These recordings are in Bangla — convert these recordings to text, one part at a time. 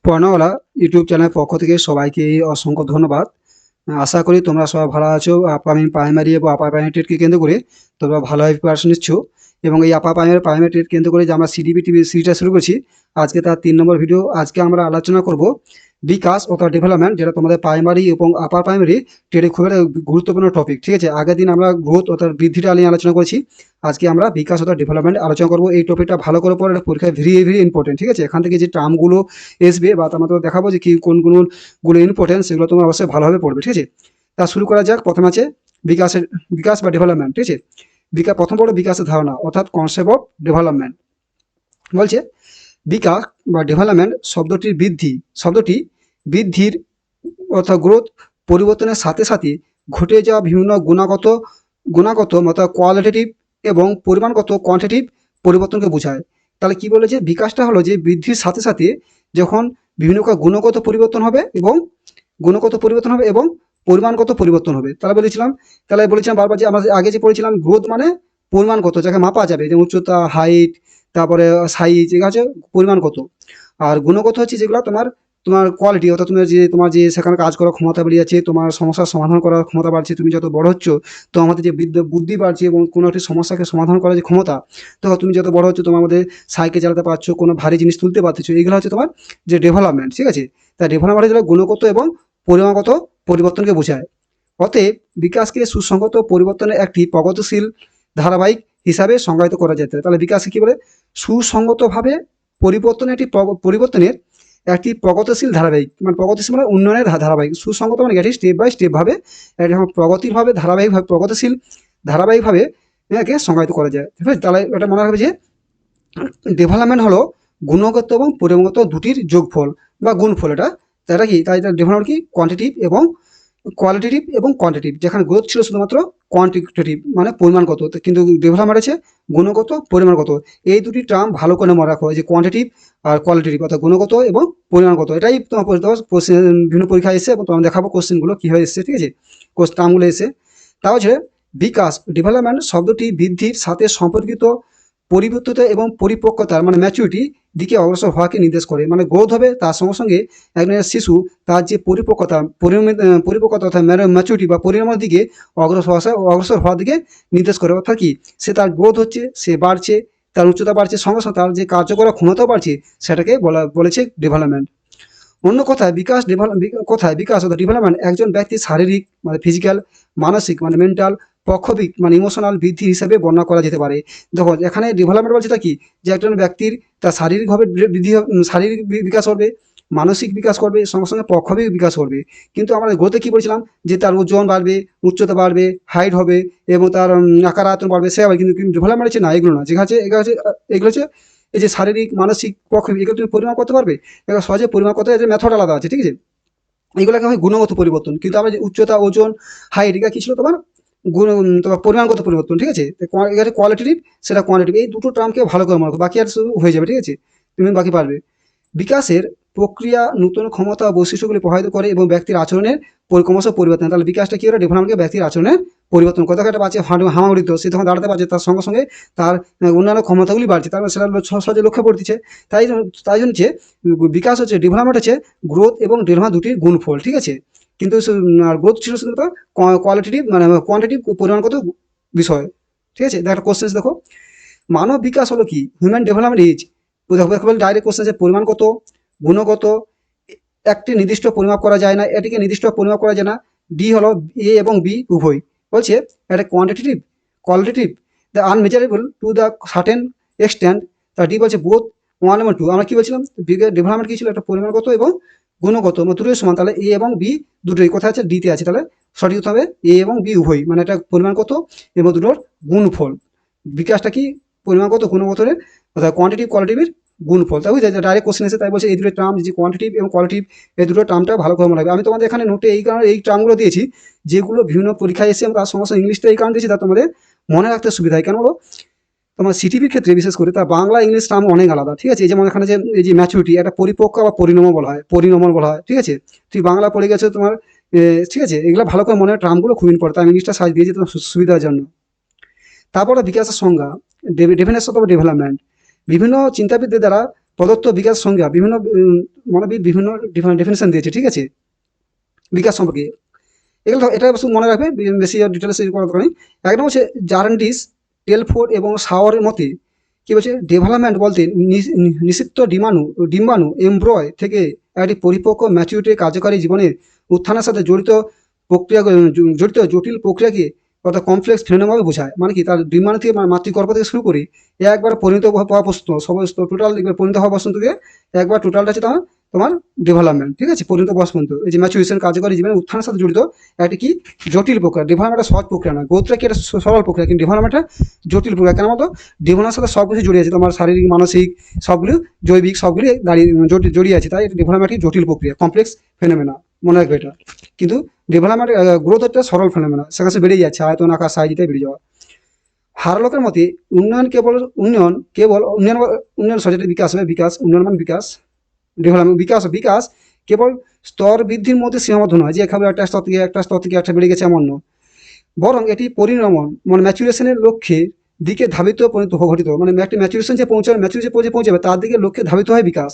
পড়ানোওয়ালা ইউটিউব চ্যানেলের পক্ষ থেকে সবাইকে অসংখ্য ধন্যবাদ। আশা করি তোমরা সবাই ভালো আছো। আপকামিং প্রাইমারি এবং আপার প্রাইমারি টেটকে কেন্দ্র করে তোমরা ভালোভাবে প্রিপারেশন নিচ্ছ এবং এই আপার প্রাইমারি প্রাইমারি টেট কেন্দ্র করে যে আমরা সিডিপিটিভি সিরিজটা শুরু করছি, আজকে তার 3 নম্বর ভিডিও। আজকে আমরা আলোচনা করব বিকাশ অথবা ডেভেলপমেন্ট, যেটা তোমাদের প্রাইমারি এবং আপার প্রাইমারি টেটে খুব একটা গুরুত্বপূর্ণ টপিক। ঠিক আছে, আগের দিন আমরা গ্রোথ অর্থাৎ বৃদ্ধিটা নিয়ে আলোচনা করেছি। আজকে আমরা বিকাশ অথবা ডেভেলপমেন্ট আলোচনা করবো। এই টপিকটা ভালো করে পড়ে, এটা পরীক্ষায় ভেরি ভেরি ইম্পর্টেন্ট। ঠিক আছে, এখান থেকে যে টার্মগুলো আসবে বা তোমাদের দেখাবো যে কি কোনগুলো ইম্পর্টেন্ট, সেগুলো তোমরা অবশ্যই ভালোভাবে পড়বে। ঠিক আছে, তা শুরু করা যাক। প্রথমে আছে বিকাশ বা ডেভেলপমেন্ট। ঠিক আছে, প্রথম পড়ো বিকাশের ধারণা অর্থাৎ কনসেপ্ট অফ ডেভেলপমেন্ট। বলছে বিকাশ বা ডেভেলপমেন্ট শব্দটি বৃদ্ধির অর্থাৎ গ্রোথ, পরিবর্তনের সাথে সাথে ঘটে যাওয়া বিভিন্ন গুণাগত অর্থাৎ কোয়ালিটেটিভ এবং পরিমাণগত কোয়ান্টিটিভ পরিবর্তনকে বোঝায়। তাহলে কি বলেছে, বিকাশটা হলো যে বৃদ্ধির সাথে সাথে যখন বিভিন্ন গুণগত পরিবর্তন হবে এবং পরিমাণগত পরিবর্তন হবে। তাহলে বলেছিলাম বারবার যে আমরা আগে যে পড়েছিলাম, গ্রোথ মানে পরিমাণগত, যাকে মাপা যাবে, যেমন উচ্চতা, হাইট, তারপরে সাইজ, এগুলো হচ্ছে পরিমাণগত। আর গুণগত হচ্ছে যেগুলো তোমার তোমার কোয়ালিটি, অর্থাৎ তোমার যে সেখানে কাজ করার ক্ষমতা বেড়ে যাচ্ছে, তোমার সমস্যার সমাধান করার ক্ষমতা বাড়ছে। তুমি যত বড় হচ্ছ, তো আমাদের যে বুদ্ধি বাড়ছে এবং কোনো একটি সমস্যাকে সমাধান করার যে ক্ষমতা, তো তুমি যত বড় হচ্ছ, তোমার মধ্যে সাইকেল চালাতে পারছো, কোনো ভারী জিনিস তুলতে পারছো। এগুলো হচ্ছে তোমার যে ডেভেলপমেন্ট। ঠিক আছে, তাই ডেভেলপমেন্ট হচ্ছে গুণগত এবং পরিমাণগত পরিবর্তনকে বোঝায়। অতএব বিকাশকে সুসংগত পরিবর্তনের একটি প্রগতিশীল ধারাবাহিক হিসাবে সংজ্ঞায়িত করা যেতে পারে। তাহলে বিকাশকে কি বলে, সুসংগতভাবে পরিবর্তনের একটি প্রগতিশীল ধারাবাহিক, মানে প্রগতিশীল মানে উন্নয়নের ধারাবাহিক। সুসংগত মানে এটি স্টেপ বাই স্টেপ ভাবে প্রগতির ধারাবাহিকভাবে প্রগতিশীল ধারাবাহিকভাবে এটাকে সংজ্ঞায়িত করা যায়। ঠিক আছে, তাহলে এটা মনে রাখবে যে ডেভেলপমেন্ট হলো গুণগত এবং পরিমাণগত দুটির যোগফল বা গুণফল। এটা কি, তাই ডেভেলপমেন্ট কি কোয়ালিটেটিভ এবং কোয়ান্টিটিভ। যেখানে গ্রোথ ছিল শুধুমাত্র কোয়ান্টিটেটিভ মানে পরিমাণগত, কিন্তু ডেভেলপমেন্ট আছে গুণগত পরিমাণগত। এই দুটি টার্ম ভালো করে মনে রাখো, যে কোয়ান্টিটিভ আর কোয়ালিটেটিভ, অর্থাৎ গুণগত এবং পরিমাণগত। এটাই তোমার বিভিন্ন পরীক্ষায় এসে এবং তোমার দেখাবো কোশ্চেনগুলো কীভাবে এসেছে। ঠিক আছে, টার্মগুলো এসে তা হচ্ছে বিকাশ ডেভেলপমেন্ট শব্দটি বৃদ্ধির সাথে সম্পর্কিত পরিবর্তিত এবং পরিপক্কতার মানে ম্যাচুরিটি দিকে অগ্রসর হওয়াকে নির্দেশ করে। মানে গ্রোথ হবে, তার সঙ্গে সঙ্গে একজন শিশু তার যে পরিপক্কতা অর্থাৎ ম্যাচুরিটি বা পরিণামের দিকে অগ্রসর হওয়ার দিকে নির্দেশ করে। অর্থাৎ কি, সে তার গ্রোথ হচ্ছে, সে বাড়ছে, তার উচ্চতা বাড়ছে, সঙ্গে সঙ্গে তার যে কার্যকর ক্ষমতাও বাড়ছে, সেটাকে বলেছে ডেভেলপমেন্ট। অন্য কথায় বিকাশ অর্থাৎ ডেভেলপমেন্ট একজন ব্যক্তির শারীরিক মানে ফিজিক্যাল, মানসিক মানে মেন্টাল, পক্ষবিক মানে ইমোশনাল বৃদ্ধি হিসেবে বর্ণনা করা যেতে পারে। দেখো, এখানে ডেভেলপমেন্ট বলছে কি, যে একজন ব্যক্তির তার শারীরিকভাবে শারীরিক বিকাশ করবে, মানসিক বিকাশ করবে, সঙ্গে সঙ্গে পক্ষবিক বিকাশ করবে। কিন্তু আমরা গ্রোথে কি বলছিলাম, যে তার ওজন বাড়বে, উচ্চতা বাড়বে, হাইট হবে এবং তার আকার আয়তন বাড়বে, সে হবে। কিন্তু ডেভেলপমেন্ট হচ্ছে না, এগুলো না। এগুলো হচ্ছে এই যে শারীরিক, মানসিক, পক্ষবিক, এগুলো তুমি পরিমাপ করতে পারবে। এগুলো সহজে পরিমাপ করতে, এর মেথড আলাদা আছে। ঠিক আছে, এগুলোকে হয় গুণগত পরিবর্তন। কিন্তু আমার যে উচ্চতা, ওজন, হাইট, এটা কি ছিল তোমার তোমার পরিমাণগত পরিবর্তন। ঠিক আছে, এখানে কোয়ালিটিভ, সেটা কোয়ান্টিটিভ। এই দুটো টার্মকে ভালো করে মনে রাখো, বাকি আর শুধু হয়ে যাবে। ঠিক আছে, তুমি বাকি পারবে। বিকাশের প্রক্রিয়া নতুন ক্ষমতা ও বৈশিষ্ট্যগুলি প্রভাবিত করে এবং ব্যক্তির আচরণের ক্রমশ পরিবর্তন। তাহলে বিকাশটা কি হলো, ডেভেলপমেন্টকে ব্যক্তির আচরণের পরিবর্তন। কোথাও একটা বাচ্চা হামাগুড়িত, সে তখন দাঁড়াতে পারছে, তার সঙ্গে সঙ্গে তার অন্যান্য ক্ষমতাগুলি বাড়ছে, তার সেটা সহজে লক্ষ্য পড়তেছে। তাই জন্য যে বিকাশ হচ্ছে, ডেভেলপমেন্ট হচ্ছে গ্রোথ এবং ডেভেলপমেন্ট দুটির গুণফল। ঠিক আছে, কিন্তু আর গ্রোথ ছিল শুধু কোয়ালিটিভ মানে কোয়ান্টিটিভ পরিমাণগত বিষয়। ঠিক আছে, একটা কোশ্চেন দেখো, মানব বিকাশ হলো কি, human development is, direct question আছে, পরিমাণগত, গুণগত। একটি নির্দিষ্ট পরিমাপ করা যায় না, এটিকে নির্দিষ্ট পরিমাপ করা যায় না। ডি হলো এ এবং বি উভয়। বলছে এটা qualitative the unmeasurable to the certain extent. তা ডি বলছে বোথ ওয়ান এবং টু। আমরা কি বলছিলাম, ডেভেলপমেন্ট কি ছিল, একটা পরিমাণগত এবং গুণগত, দুটোই সমান। তাহলে এ এবং বি দুটোই কোথায় আছে, ডিতে আছে। তাহলে সঠিক হতে হবে এ এবং বি উভয়, মানে এটা পরিমাণগত এবং দুটোর গুণফল। বিকাশটা কি, পরিমাণগত গুণগত অর্থাৎ কোয়ান্টিটিভ কোয়ালিটিভের গুণফল। তাই বুঝতে ডাইরেক্ট কোশ্চেন এসে, তাই বলছে এই দুটো টার্ম, যে কোয়ান্টিটিভ এবং কোয়ালিটিভ, এই দুটো টার্মটা ভালো করে মনে রাখবে। আমি তোমাদের এখানে নোটে এই কারণে এই টার্মগুলো দিয়েছি, যেগুলো বিভিন্ন পরীক্ষায় এসে তার সমস্ত ইংলিশটা এই কারণে দিয়েছি, তা তোমাদের মনে রাখতে সুবিধা হয়। কেন বলো, তোমার সিটিভির ক্ষেত্রে বিশেষ করে তার বাংলা ইংলিশ টার্ম অনেক আলাদা। ঠিক আছে, যেমন এখানে যে এই যে ম্যাচুরিটি, একটা পরিপক্ক বা পরিণমন বলা হয়। ঠিক আছে, তুই বাংলা পড়ে গেছো তোমার, ঠিক আছে, এগুলো ভালো করে মনে হয়, টার্মগুলো খুব ইম্পর্টেন্ট। আমি ইংলিশটা সাইজ দিয়েছি তোমার সুবিধার জন্য। তারপরে বিকাশের সংজ্ঞা, ডেফিনেশন অফ ডেভেলপমেন্ট। বিভিন্ন চিন্তাবিদদের দ্বারা প্রদত্ত বিকাশ সংজ্ঞা বিভিন্ন মনোবিদ বিভিন্ন ডেফিনেশন দিয়েছে, ঠিক আছে, বিকাশ সম্পর্কে। এগুলো এটা শুধু মনে রাখবে, বেশি ডিটেলস করার দরকার নেই। এক নম্বর হচ্ছে জার্নডিস, টেলফোর্ড এবং শাওয়ারের মতে কি বলছে, ডেভেলপমেন্ট বলতে নিষিদ্ধ ডিম্বাণু এমব্রয় থেকে একটি পরিপক্ক ম্যাচুরিটি কার্যকারী জীবনের উত্থানের সাথে জড়িত জটিল প্রক্রিয়াকে অর্থাৎ কমপ্লেক্স ফিনোমেনা বোঝায়। মানে কি, তার ডিম্বাণু থেকে মাতৃগর্ভ থেকে শুরু করে একবার পরিণত হওয়া পর্যন্ত সমস্ত টোটাল পরিণত হওয়া পর্যন্ত থেকে একবার টোটালটা হচ্ছে তোমার ডেভেলপমেন্ট, ঠিক আছে, পরিণত বয়স পর্যন্ত। এই যে ম্যাচুরেশন কার্যকরী জীবনের উত্থানের সাথে জড়িত একটি কি জটিল প্রক্রিয়া। ডেভেলপমেন্ট একটা সহজ প্রক্রিয়া না, গ্রোথটা কি একটা সরল প্রক্রিয়া, কিন্তু ডেভেলপমেন্টটা জটিল প্রক্রিয়া। কেন বলতো, ডেভেলপমেন্টের সাথে সব কিছু জড়িয়ে আছে, তোমার শারীরিক মানসিক সবগুলো জৈবিক সবগুলি জড়িয়ে আছে, তাই ডেভেলপমেন্ট একটি জটিল প্রক্রিয়া, কমপ্লেক্স ফেনোমেনা, মনে রাখবে এটা। কিন্তু ডেভেলপমেন্ট গ্রোথ একটা সরল ফেনোমেনা, সেখানে বেড়ে যাচ্ছে, আয়তন আকার সাইজটা বেড়ে যাওয়া। হারলকের মতে উন্নয়ন সচেতন বিকাশ হবে, উন্নয়ন মানে বিকাশ, ডেভেলপমেন্ট বিকাশ কেবল স্তর বৃদ্ধির মধ্যে সীমাবদ্ধ নয়, যে একেবারে একটা স্তর থেকে একটা বেড়ে গেছে এমন নয়, বরং এটি পরিণমন মানে ম্যাচুরেশনের লক্ষ্যে দিকে ঘটিত, মানে একটা ম্যাচুরেশন যে পৌঁছাবে তার দিকে লক্ষ্যে ধাবিত হয় বিকাশ।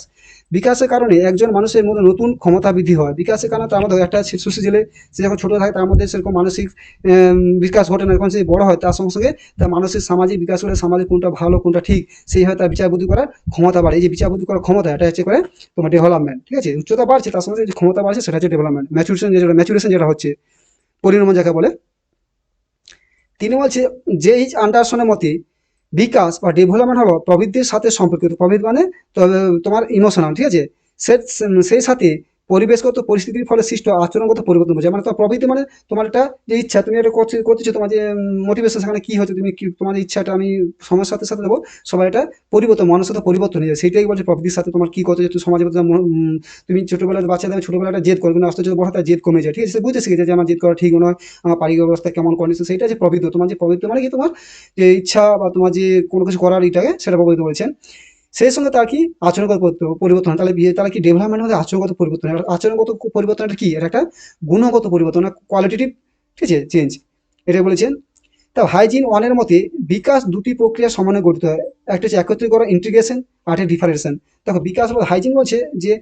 বিকাশের কারণে একজন মানুষের মধ্যে নতুন ক্ষমতা বৃদ্ধি হয়। বিকাশের কারণে তার মধ্যে একটা শিশু ছেলে, সে যখন ছোট থাকে তার মধ্যে সেরকম মানসিক বিকাশ ঘটে না, যখন সে বড় হয় তার সঙ্গে সঙ্গে তার মানসিক সামাজিক বিকাশ করে, সমাজে কোনটা ভালো কোনটা ঠিক সেই হয়, তার বিচার বুদ্ধি করার ক্ষমতা বাড়ে। এই যে বিচার বুদ্ধি করার ক্ষমতা, এটা হচ্ছে করে তোমার ডেভেলপমেন্ট, ঠিক আছে, উচ্চতা বাড়ছে তার সঙ্গে যে ক্ষমতা বাড়ছে সেটা হচ্ছে ডেভেলপমেন্ট। ম্যাচুরেশন যেটা হচ্ছে, পরিণমন যাকে বলে। তিনি বলছে আন্ডারসনের মতে বিকাশ বা ডেভেলপমেন্ট হলো প্রবৃদ্ধির সাথে সম্পর্কিত। প্রবৃদ্ধি মানে তোমার ইমোশনাল, ঠিক আছে, সেই সাথে পরিবেশগত পরিস্থিতির ফলে সৃষ্ট আচরণগত পরিবর্তন বোঝায়। মানে তোমার প্রবৃত্তি মানে তোমার একটা যে ইচ্ছা, তুমি এটা করতেছো, তোমার যে মোটিভেশন, সেখানে কি হচ্ছে, তুমি কি তোমার ইচ্ছাটা আমি সময়ের সাথে সাথে দেবো, সবাই এটা পরিবর্তন, মনের সাথে পরিবর্তন হয়ে যায়, সেটাই বলছে প্রবৃত্তির সাথে তোমার কি করতে তুমি সমাজে তুমি ছোটবেলার বাচ্চাদের ছোটবেলা একটা জেদ করবে না, আস্তে আস্তে বড় তার জেদ কমে যায়, ঠিক আছে, সে বুঝতে শিখেছে যে আমার জেদ করা ঠিক নয়, আমার পারিবারিক অবস্থা কেমন কন্ডিশন, সেটা হচ্ছে প্রবৃত্তি। তোমার যে প্রবৃত্তি মানে কি, তোমার যে ইচ্ছা বা তোমার যে কোনো কিছু করার এটাকে, সেটা প্রবৃত্তি বলছেন। সেই সঙ্গে তার কি আচরণগত পরিবর্তন, তাহলে কি ডেভেলপমেন্ট মধ্যে আচরণগত পরিবর্তন। আচরণগত পরিবর্তনটা কি, এটা একটা গুণগত পরিবর্তন, কোয়ালিটেটিভ, ঠিক আছে, চেঞ্জ, এটা বলেছেন। তা হাইজিন ওয়ানের মতে বিকাশ দুটি প্রক্রিয়া সমানে গঠিত হয়, একটা হচ্ছে একত্রীকরণ ইন্টিগ্রেশন, আর একটা ডিফারেন্সিয়েশন। দেখো বিকাশ বলতে হাইজিন বলছে যে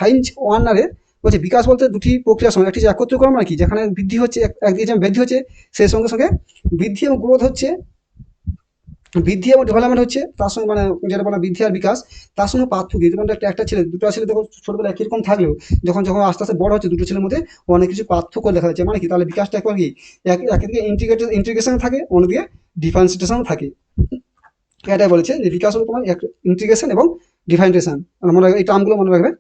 হাইঞ্জ ওয়ানারে বলছে বিকাশ বলতে দুটি প্রক্রিয়া সমান, একটি হচ্ছে একত্রীকরণ মানে কি, যেখানে বৃদ্ধি হচ্ছে, একদিকে যেমন বৃদ্ধি হচ্ছে সেই সঙ্গে সঙ্গে বৃদ্ধি এবং গ্রোথ হচ্ছে, বৃদ্ধি এবং ডেভেলপমেন্ট হচ্ছে তার সঙ্গে, মানে যেটা বলা বৃদ্ধি আর বিকাশ, তার সঙ্গে পার্থক্য। যেমন একটা ছেলে, দুটো ছেলে দেখো ছোটবেলা একই রকম থাকলেও যখন যখন আস্তে আস্তে বড় হচ্ছে, দুটো ছেলের মধ্যে অনেক কিছু পার্থক্য দেখা যাচ্ছে। মানে কি, তাহলে বিকাশটা একবার কি একদিকে ইন্টিগ্রেশন থাকে, অন্যদিকে ডিফারেন্সিয়েশন থাকে। এটাই বলেছে যে বিকাশ হলো তোমার ইন্টিগ্রেশন এবং ডিফারেন্সিয়েশন, মনে এই টার্মগুলো মনে রাখবে।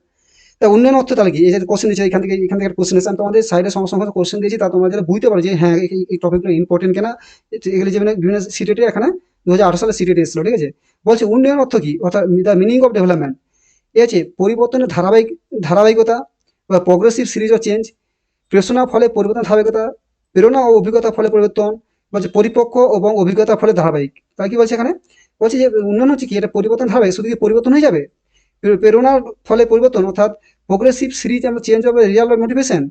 তা উন্নয়ন অর্থ তাহলে কি, এই যে কোশ্চেন দিয়েছে এখান থেকে কোশ্চেন এসে, আমি তোমাদের সাইডে সংখ্যক কোশ্চেন দিয়েছি, তা তোমরা যেটা বুঝতে পারো যে হ্যাঁ এই টপিকগুলো ইম্পর্টেন্ট কেনা। এগুলি যে বিভিন্ন সিটেটে এখানে 2018 সালে সিটেটে এসেছিল, ঠিক আছে। বলছে উন্নয়ন অর্থ কি, অর্থাৎ দ্য মিনিং অফ ডেভেলপমেন্ট এ আছে পরিবর্তনের ধারাবাহিকতা বা প্রগ্রেসিভ সিরিজ অফ চেঞ্জ, প্রেরণা ফলে পরিবর্তন ধারাবাহিকতা, প্রেরণা ও অভিজ্ঞতার ফলে পরিবর্তন, বলছে পরিপক্ক এবং অভিজ্ঞতার ফলে ধারাবাহিক। তাই কি বলছে এখানে, বলছে যে উন্নয়ন হচ্ছে কি, এটা পরিবর্তন ধারাবাহিক, শুধু কি পরিবর্তন হয়ে যাবে, প্রেরণার ফলে পরিবর্তন, অর্থাৎ প্রোগ্রেসিভ সিরিজ আমরা change of result of motivation,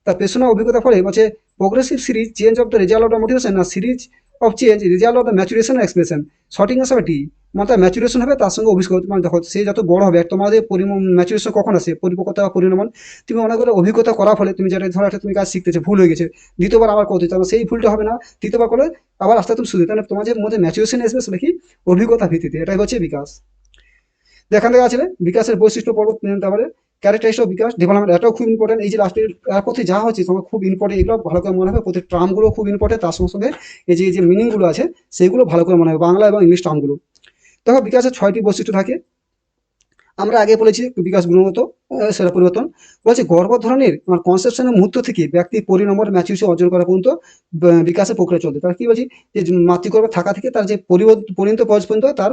তার পেছনে অভিজ্ঞতার ফলে বলছে progressive series change of the result of the motivation, না series of change result of the maturation expression. সঠিক আনসার হবে টি, মানে তার ম্যাচুরেশন হবে তার সঙ্গে অভিজ্ঞতা। মানে দেখো সে যত বড় হবে, তোমাদের ম্যাচুরেশন কখন আসে, পরিপক্কতা বা পরিণমন, তুমি অনেক করে অভিজ্ঞতা করার ফলে তুমি যেটা ধরো একটা তুমি কাজ শিখতেছো, ভুল হয়ে গেছে, দ্বিতীয়বার আবার করতে চাও, সেই ভুলটা হবে না, তৃতীয়বার করে আবার আস্তে তুমি শুধু, তাহলে তোমাদের মধ্যে ম্যাচুরেশন আসবে সেটা কি অভিজ্ঞতা ভিত্তিতে, এটাই হচ্ছে বিকাশ। এখান থেকে আছে বিকাশের বৈশিষ্ট্য পর্ব, তারপরে ক্যারেক্টারিস্টিক অফ বিকাশ ডেভেলপমেন্ট, এটাও খুব ইম্পর্টেন্ট। এই যে লাস্টের প্রতি যা হচ্ছে তোমার খুব ইম্পর্টেন্ট, এগুলো ভালো করে মনে হবে, প্রতি টার্মগুলো খুব ইম্পর্টেন্ট, তার সঙ্গে সঙ্গে এই যে মিনিংগুলো আছে সেইগুলো ভালো করে মনে হবে, বাংলা এবং ইংলিশ টার্মগুলো। দেখো বিকাশের 6টি বৈশিষ্ট্য থাকে, আমরা আগে বলেছি বিকাশ গুণগত, সেটা পরিবর্তন। বলছে গর্ভধারণের কনসেপশনের মুহূর্ত থেকে ব্যক্তি পরিণামের ম্যাচুরিটি অর্জন করা পর্যন্ত বিকাশের প্রক্রিয়া চলতে, তার কি বলছি যে মাতৃগর্ভে থাকা থেকে তার যে পরিণত বয়স পর্যন্ত তার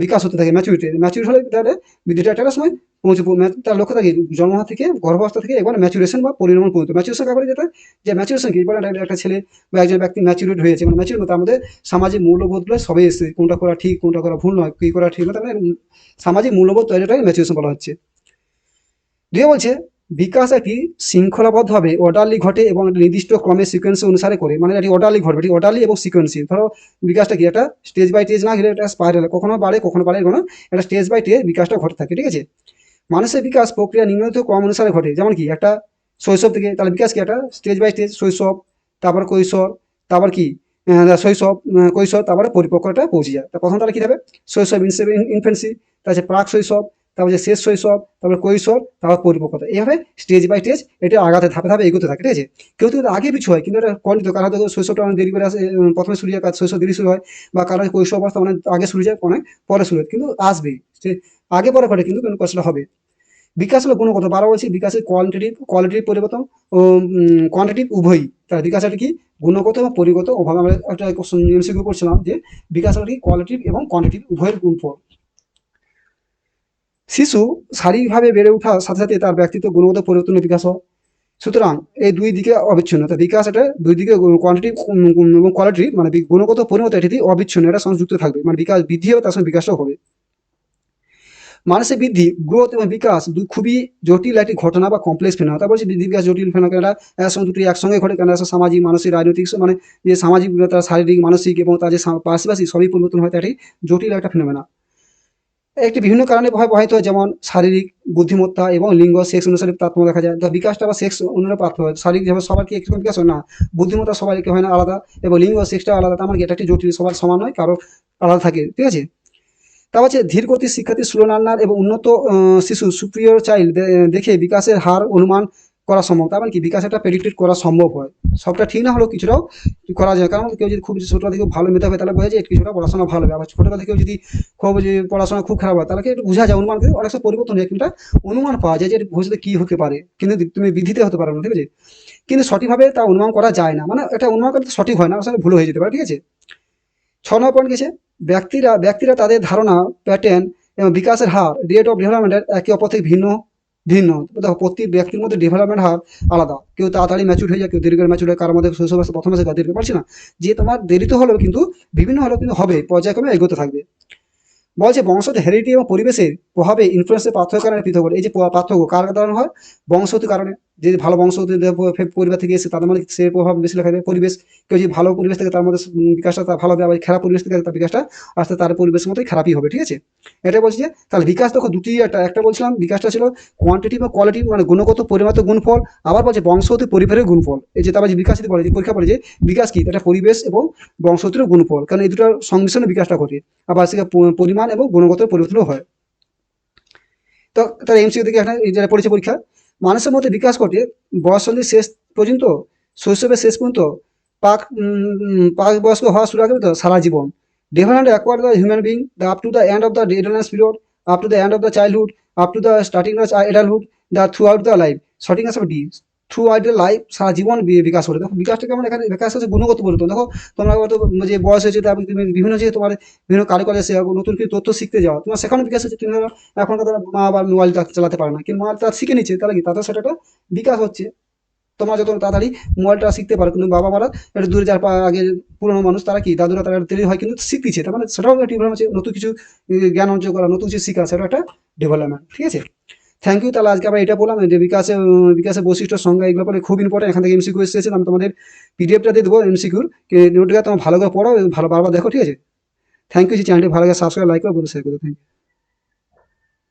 বিকাশ হতে থাকে, ম্যাচুরিটি হলে তাহলে বৃদ্ধিটা একটা সময় পৌঁছে, তার লক্ষ্য থাকে জন্ম থেকে গর্ভাবস্থা থেকে একবার ম্যাচুরেশন বা পরিণাম পর্যন্ত। ম্যাচুরেশন কাপড়ে যেটা, যে ম্যাচুরেশন কি বলে, একটা ছেলে বা একজন ব্যক্তি ম্যাচুরেট হয়েছে, মানে ম্যাচুর মতো আমাদের সামাজিক মূল্যবোধগুলো সবই এসেছে, কোনটা করা ঠিক কোনটা করা ভুল নয়, কি করা ঠিক নয়, তার মানে সামাজিক মূল্যবোধ তৈরিটাই ম্যাচুরেশন বলা হচ্ছে। দিয়ে বলছে বিকাশ একটি শৃঙ্খলাবদ্ধভাবে অর্ডারলি ঘটে এবং একটা নির্দিষ্ট ক্রমে সিকোয়েন্স অনুসারে করে, মানে এটি অর্ডারলি ঘটবে, এটি অর্ডারলি এবং সিকোয়েন্সি। ধরো বিকাশটা কি একটা স্টেজ বাই স্টেজ না ঘিরে একটা স্পাইরাল, কখনো বাড়ে কখনো বাড়ে, কোনো একটা স্টেজ বাই স্টেজ বিকাশটা ঘটে থাকে, ঠিক আছে। মানুষের বিকাশ প্রক্রিয়া নিম্নলিখিত ক্রম অনুসারে ঘটে, যেমন কি একটা শৈশব থেকে, তাহলে বিকাশ কি একটা স্টেজ বাই স্টেজ, শৈশব, তারপর কৈশোর, তারপর কি শৈশব, কৈশোর, তারপরে পরিপক্কতা পৌঁছে যায়। তা প্রথম তাহলে কি হবে, শৈশব ইনফেন্সি, তার যে প্রাক শৈশব, তারপর যে শেষ শৈশব, তারপর কৈশোর, তারপর পরিপক্কতা, এইভাবে স্টেজ বাই স্টেজ এটা আগাতে ধাপে ধাপে এগোতে থাকে, ঠিক আছে। কেউ কিন্তু আগে পিছু হয়, কিন্তু এটা কন্টিত, কারো হয়তো শৈশবটা অনেক দেরি করে আসে, প্রথমে শুরু হয়, কার শৈশব দেরি শুরু হয়, বা কারো কৈশোর অবস্থা অনেক আগে শুরু যায়, অনেক পরে শুরু হয়, কিন্তু আসবেই, আগে পরে ঘটে কিন্তু কিন্তু কষ্টটা হবে। বিকাশ হলো গুণগত, বারো বলছি বিকাশের কোয়ালিটিভ পরিবর্তন ও কোয়ান্টিটিভ উভয়ই। তার বিকাশ একটা কি গুণগত এবং পরিগত ওভাবে আমরা একটা এমসিকিউ করছিলাম যে বিকাশ হলো কি কোয়ালিটিভ এবং কোয়ান্টিটিভ উভয়ের গুণফল। শিশু শারীরিকভাবে বেড়ে ওঠার সাথে সাথে তার ব্যক্তিত্ব গুণগত পরিবর্তনের বিকাশ হয়। সুতরাং এই দুই দিকে অবিচ্ছিন্ন, তা বিকাশ এটা দুই দিকে কোয়ান্টিটি এবং কোয়ালিটি, মানে গুণগত পরিণত এটি অবিচ্ছিন্ন, এটা সংযুক্ত থাকবে, মানে বিকাশ বৃদ্ধি হবে তার সঙ্গে বিকাশও হবে। মানুষের বৃদ্ধি, গ্রোথ এবং বিকাশ দুই খুবই জটিল একটি ঘটনা বা কমপ্লেক্স ফেনোমেনন। তারপর বৃদ্ধি বিকাশ জটিল ফেনোমেনন, এটা একসঙ্গে দুটি একসঙ্গে ঘটে, কারণ সামাজিক, মানসিক, রাজনৈতিক, মানে যে সামাজিক, তার শারীরিক, মানসিক এবং তার যে পাশাপাশি সবই পরিবর্তন হয়, তার একটি জটিল একটা ফেনোমেনন। একটি বিভিন্ন কারণে প্রভাবিত হয়, যেমন শারীরিক, বুদ্ধিমত্তা এবং লিঙ্গ, সেক্স অনুসারে তারতম্য দেখা যায়। তো বিকাশটা বা সেক্স অনুসারে পার্থক্য হয়, শারীরিক যেমন সবার কি একরকম বিকাশ হয় না, বুদ্ধিমত্তা সবার কি হয় না, আলাদা, এবং লিঙ্গ সেক্সটা আলাদা, তার মানে কি এটা একটি জটিল, সবার সমান নয়, কারো আলাদা থাকে, ঠিক আছে। তারপর হচ্ছে ধীর গতির শিক্ষার্থী, স্লো লার্নার এবং উন্নত শিশু, সুপ্রিয়র চাইল্ড দেখে বিকাশের হার অনুমান করা সম্ভব। তার মানে কি বিকাশ একটা প্রেডিক্টেড করা সম্ভব হয়, সবটা ঠিক না হলেও কিছুটাও করা যায়, কারণ কেউ যদি খুব ছোটবেলা থেকে ভালো মেধা হয় তাহলে বোঝা যায় কিছুটা পড়াশোনা ভালো হবে, আবার ছোটবেলা থেকেও যদি খুব যে পড়াশোনা খুব খারাপ হয় তাহলে কি একটু বোঝা যায়, অনুমান করে অনেক সময় পরিবর্তন হয়, কিন্তু অনুমান পাওয়া যায় যে ভবিষ্যতে কি হতে পারে, কিন্তু তুমি বৃদ্ধিতে হতে পারো না, ঠিক আছে। কিন্তু সঠিকভাবে তা অনুমান করা যায় না, মানে এটা অনুমান করতে সঠিক হয় না, আসলে ভুল হয়ে যেতে পারে, ঠিক আছে। 6 নম্বর পয়েন্ট গেছে, ব্যক্তিরা তাদের ধারণা, প্যাটার্ন এবং বিকাশের হার, রেট অফ ডেভেলপমেন্টের একে অপর থেকে ভিন্ন ভিন্ন। দেখো প্রতি ব্যক্তির মধ্যে ডেভেলপমেন্ট হার আলাদা, কেউ তাড়াতাড়ি ম্যাচুর হয়ে যায়, কেউ দেরি করে ম্যাচুর হয়, কারোর মধ্যে শৈশব আসে, প্রথম আসে, দেরি পারছি না, যে তোমার দেরিতে হলেও কিন্তু বিভিন্ন হলেও কিন্তু হবে, পর্যায়ক্রমে এগোতে থাকবে। বলছে বংশগত হেরিডিটি এবং পরিবেশের প্রভাবে ইনফ্লুয়েন্সের পার্থক্য কারণে পৃথক ঘটে। এই যে পার্থক্য কার কারণে হয়, বংশগত কারণে, যে ভালো বংশগত পরিবার থেকে এসে তাদের মধ্যে সে প্রভাব বেশি লেখা যায়। পরিবেশ, কেউ যদি ভালো পরিবেশ থেকে তার মধ্যে বিকাশটা তার ভালো হবে, আবার খারাপ পরিবেশ থেকে তার বিকাশটা আস্তে তার পরিবেশের মতোই খারাপই হবে, ঠিক আছে। এটা বলছি যে তাহলে বিকাশ দেখো দুটি, একটা বলছিলাম বিকাশটা ছিল কোয়ান্টিটি বা কোয়ালিটি, মানে গুণগত পরিমাত্র গুণফল, আবার বলছে বংশগত পরিবারের গুণফল। এই যে তারপর যে বিকাশ বলে, যে পরীক্ষা বলে যে বিকাশ কি, এটা পরিবেশ এবং বংশগত গুণফল, কারণ এই দুটোর সংমিশ্রণে বিকাশটা ঘটে, আবার সেটা পরিমাণ এবং গুণগত পরিবর্তনও হয়। তো তার এমসিকিউ থেকে একটা যেটা পড়েছে পরীক্ষা, মানুষের মধ্যে বিকাশ ঘটে বয়সন্ধির শেষ পর্যন্ত, শৈশবের শেষ পর্যন্ত, প্রাক বয়স্ক হওয়া শুরু আগে পর্যন্ত, সারা জীবন। Development acquired the human being the up to the end of the adolescence period, up to the end of the childhood, up to the starting the adulthood, the throughout the life. সঠিক আছে D, throughout the life, সারা জীবন বিকাশ করে। দেখো বিকাশটা কেমন, এখানে বিকাশ হচ্ছে গুণগত পরিবর্তন। দেখো তোমরা হয়তো যে বয়স হয়েছে, তারপর তুমি বিভিন্ন যে তোমার বিভিন্ন কারিগরে সে নতুন কিছু তথ্য শিখতে যাও, তোমার সেখানে বিকাশ হচ্ছে। তুমি ধরো এখনকার মা আবার মোবাইলটা চালাতে পারে না, কিন্তু মোবাইল তার শিখে নিচ্ছে, তাহলে কি তাদের সেটা একটা বিকাশ হচ্ছে। তোমরা যত তাড়াতাড়ি মোবাইলটা শিখতে পারো, কিন্তু বাবা মারা একটু দূরে যার আগে পুরোনো মানুষ, তারা কি দাদুরা তারা দেরি হয় কিন্তু শিখতেছে, তার মানে সেটাও একটা ডেভেলপমেন্ট হচ্ছে, নতুন কিছু জ্ঞান অর্জন করা, নতুন কিছু শেখা, সেটা একটা ডেভেলপমেন্ট, ঠিক আছে। Thank you. তাহলে আজকে আমরা এটা বললাম যে বিকাশের বৈশিষ্ট্য, সংজ্ঞা, এগুলো পরে খুব ইম্পর্টেন্ট। এখান থেকে এমসিকিউ এসেছে, আমি তোমাদের পিডিএফটা দিয়ে দেবো এমসিকিউর, নোটটা তোমার ভালো করে পড়ো এবং ভালো বারবার দেখো, ঠিক আছে। Thank you. চ্যানেলটি ভালো লাগে সাবস্ক্রাইব, লাইক করো, শেয়ার করো। Thank you.